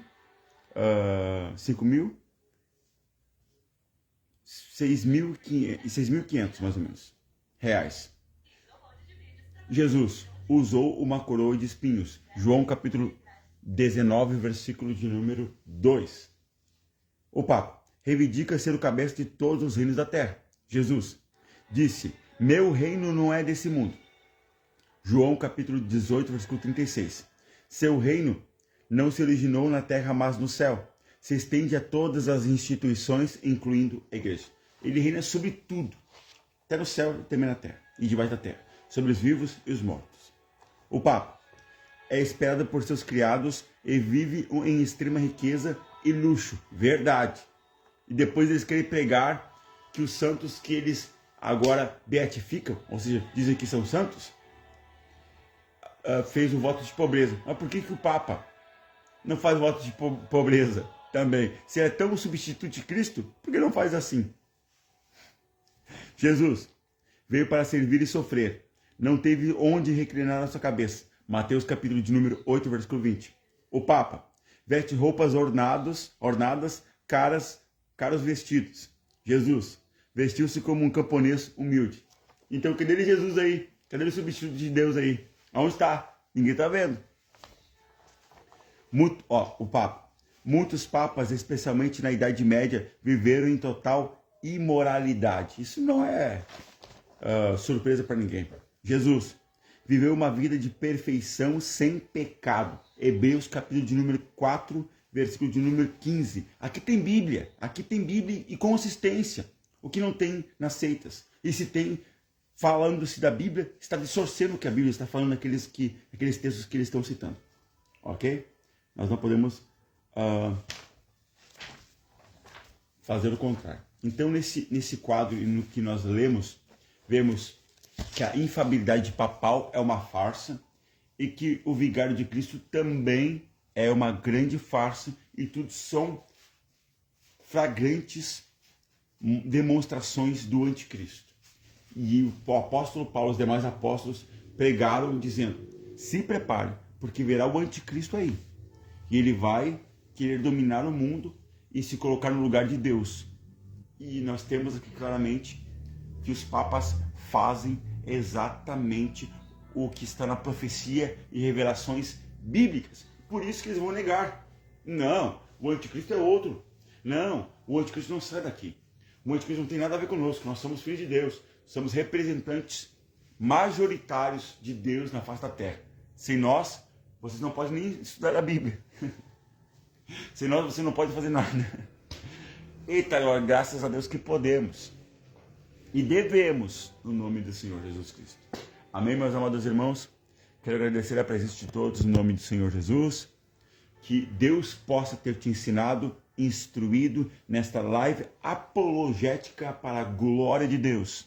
6.500 mais ou menos reais. Jesus usou uma coroa de espinhos. João capítulo 19, versículo de número 2. O Papa reivindica ser o cabeça de todos os reinos da terra. Jesus disse: meu reino não é desse mundo. João capítulo 18, versículo 36. Seu reino não se originou na terra, mas no céu. Se estende a todas as instituições, incluindo a igreja. Ele reina sobre tudo, até no céu e também na terra, e debaixo da terra, sobre os vivos e os mortos. O Papa é esperado por seus criados e vive em extrema riqueza e luxo, verdade. E depois eles querem pregar que os santos que eles agora beatificam, ou seja, dizem que são santos, fez o voto de pobreza. Mas por que o Papa não faz voto de pobreza também? Se é tão o substituto de Cristo, por que não faz assim? Jesus veio para servir e sofrer. Não teve onde reclinar a sua cabeça. Mateus capítulo de número 8, versículo 20. O Papa veste roupas ornadas, caros vestidos. Jesus vestiu-se como um camponês humilde. Então, cadê ele Jesus aí? Cadê o substituto de Deus aí? Onde está? Ninguém está vendo. O Papa. Muitos papas, especialmente na Idade Média, viveram em total imoralidade. Isso não é surpresa para ninguém. Jesus viveu uma vida de perfeição sem pecado. Hebreus capítulo de número 4, versículo de número 15. Aqui tem Bíblia e consistência. O que não tem nas seitas. E se tem, falando-se da Bíblia, está distorcendo o que a Bíblia está falando aqueles textos que eles estão citando. Ok? Nós não podemos fazer o contrário. Então, nesse quadro e no que nós lemos, vemos que a infabilidade papal é uma farsa e que o vigário de Cristo também é uma grande farsa, e tudo são flagrantes demonstrações do anticristo. E o apóstolo Paulo e os demais apóstolos pregaram dizendo: se prepare, porque virá o anticristo aí. E ele vai querer dominar o mundo e se colocar no lugar de Deus. E nós temos aqui claramente que os papas fazem exatamente o que está na profecia e revelações bíblicas. Por isso que eles vão negar. Não, o anticristo é outro. Não, o anticristo não sai daqui. O anticristo não tem nada a ver conosco. Nós somos filhos de Deus. Somos representantes majoritários de Deus na face da terra. Sem nós, vocês não podem nem estudar a Bíblia. Sem nós, você não pode fazer nada. Eita, graças a Deus que podemos. E devemos, no nome do Senhor Jesus Cristo. Amém, meus amados irmãos? Quero agradecer a presença de todos no nome do Senhor Jesus. Que Deus possa ter te ensinado, instruído nesta live apologética para a glória de Deus.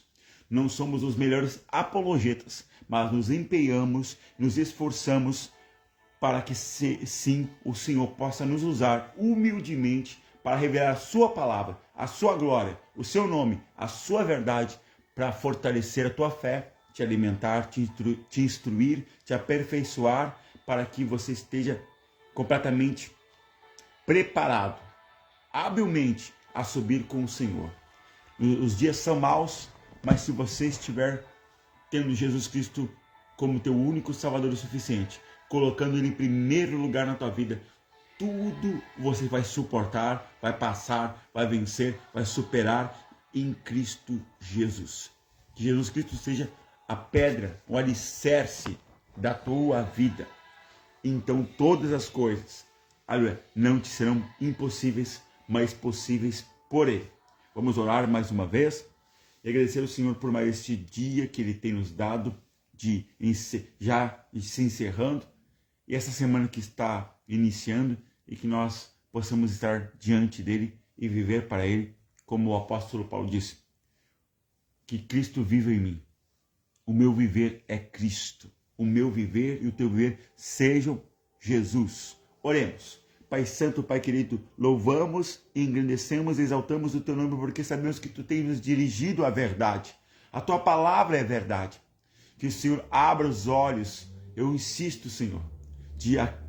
Não somos os melhores apologetas, mas nos empenhamos, nos esforçamos para que sim, o Senhor possa nos usar humildemente para revelar a sua palavra, a sua glória, o seu nome, a sua verdade, para fortalecer a tua fé, te alimentar, te instruir, te aperfeiçoar, para que você esteja completamente preparado, habilmente a subir com o Senhor. Os dias são maus, mas se você estiver tendo Jesus Cristo como teu único Salvador o suficiente, colocando Ele em primeiro lugar na tua vida, tudo você vai suportar, vai passar, vai vencer, vai superar em Cristo Jesus. Que Jesus Cristo seja a pedra, o alicerce da tua vida. Então todas as coisas, aleluia, não te serão impossíveis, mas possíveis por Ele. Vamos orar mais uma vez e agradecer ao Senhor por mais este dia que Ele tem nos dado, já se encerrando, e essa semana que está iniciando, e que nós possamos estar diante dele e viver para ele, como o apóstolo Paulo disse, que Cristo vive em mim. O meu viver é Cristo. O meu viver e o teu viver sejam Jesus. Oremos. Pai Santo, Pai querido, louvamos, engrandecemos e exaltamos o teu nome, porque sabemos que tu tens nos dirigido à verdade. A tua palavra é verdade. Que o Senhor abra os olhos, eu insisto, Senhor,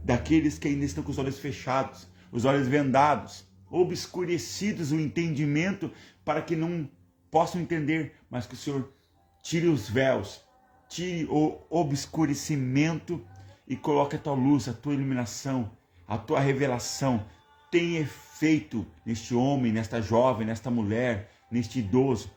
daqueles que ainda estão com os olhos fechados, os olhos vendados, obscurecidos o entendimento, para que não possam entender, mas que o Senhor tire os véus tire o obscurecimento e coloque a tua luz, a tua iluminação, a tua revelação. Tem efeito neste homem, nesta jovem, nesta mulher, neste idoso,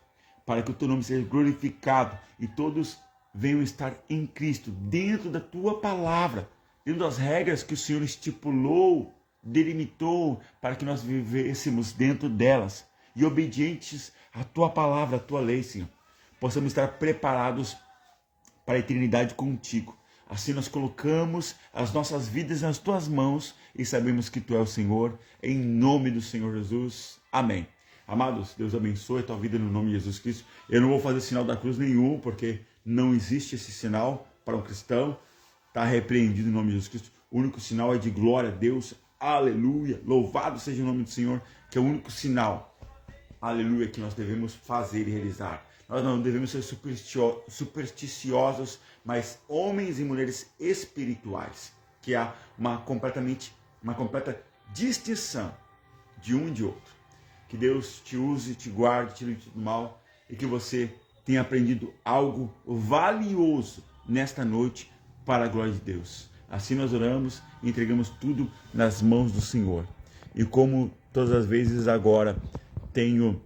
para que o teu nome seja glorificado e todos venham estar em Cristo, dentro da tua palavra, dentro das regras que o Senhor estipulou, delimitou, para que nós vivêssemos dentro delas e obedientes à tua palavra, à tua lei, Senhor. Possamos estar preparados para a eternidade contigo. Assim nós colocamos as nossas vidas nas tuas mãos e sabemos que tu és o Senhor, em nome do Senhor Jesus. Amém. Amados, Deus abençoe a tua vida no nome de Jesus Cristo. Eu não vou fazer sinal da cruz nenhum, porque não existe esse sinal para um cristão. Está repreendido em nome de Jesus Cristo. O único sinal é de glória a Deus. Aleluia. Louvado seja o nome do Senhor, que é o único sinal, aleluia, que nós devemos fazer e realizar. Nós não devemos ser supersticiosos, mas homens e mulheres espirituais, que há uma completa distinção de um e de outro. Que Deus te use, te guarde, te livre do mal e que você tenha aprendido algo valioso nesta noite para a glória de Deus. Assim nós oramos e entregamos tudo nas mãos do Senhor. E como todas as vezes agora tenho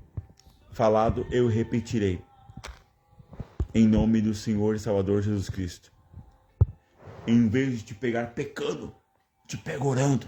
falado, eu repetirei. Em nome do Senhor e Salvador Jesus Cristo. Em vez de te pegar pecando, te pego orando.